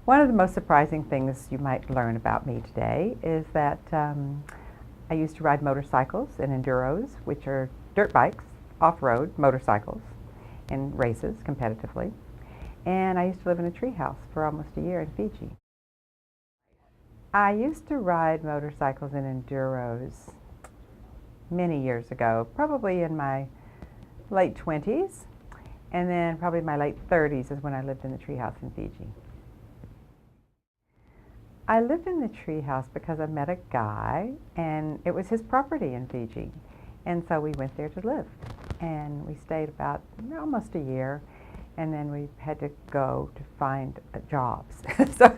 One of the most surprising things you might learn about me today is that I used to ride motorcycles and enduros, which are dirt bikes, off-road motorcycles, in races competitively. And I used to live in a treehouse for almost a year in Fiji. I used to ride motorcycles and enduros many years ago, probably in my late 20s, and then probably my late 30s is when I lived in the treehouse in Fiji. I lived in the treehouse because I met a guy, and it was his property in Fiji. And so we went there to live. And we stayed about almost a year, and then we had to go to find jobs. So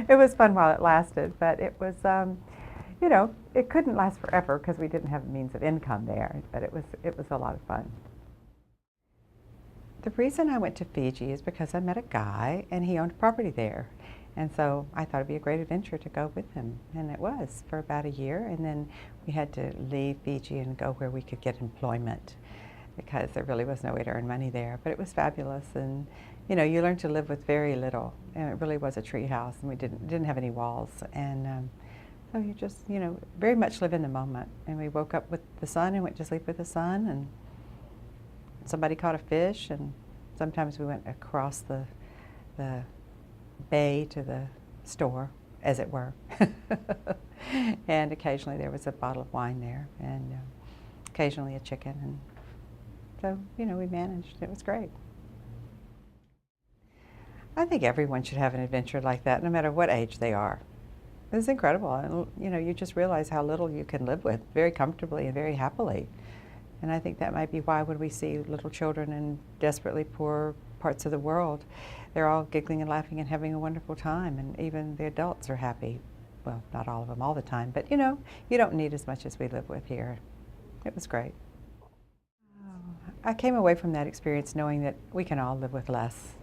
it was fun while it lasted, but it was, it couldn't last forever because we didn't have means of income there, but it was a lot of fun. The reason I went to Fiji is because I met a guy, and he owned property there. And so I thought it'd be a great adventure to go with him, and it was for about a year, and then we had to leave Fiji and go where we could get employment because there really was no way to earn money there. But it was fabulous, and you learn to live with very little, and it really was a tree house, and we didn't have any walls, and so you just very much live in the moment. And we woke up with the sun and went to sleep with the sun, and somebody caught a fish, and sometimes we went across the bay to the store, as it were. And occasionally there was a bottle of wine there, and occasionally a chicken, and so we managed. It was great. I think everyone should have an adventure like that, no matter what age they are. It's incredible. You just realize how little you can live with very comfortably and very happily. And I think that might be why when we see little children in desperately poor parts of the world, they're all giggling and laughing and having a wonderful time, and even the adults are happy. Well, not all of them all the time, but you don't need as much as we live with here. It was great. I came away from that experience knowing that we can all live with less.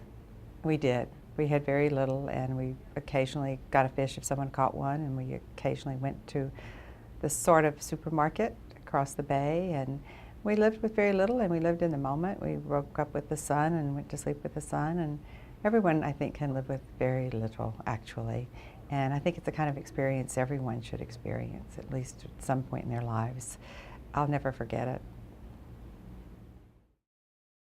We did. We had very little, and we occasionally got a fish if someone caught one, and we occasionally went to the sort of supermarket across the bay, and we lived with very little, and we lived in the moment. We woke up with the sun and went to sleep with the sun, and everyone, I think, can live with very little, actually. And I think it's the kind of experience everyone should experience, at least at some point in their lives. I'll never forget it.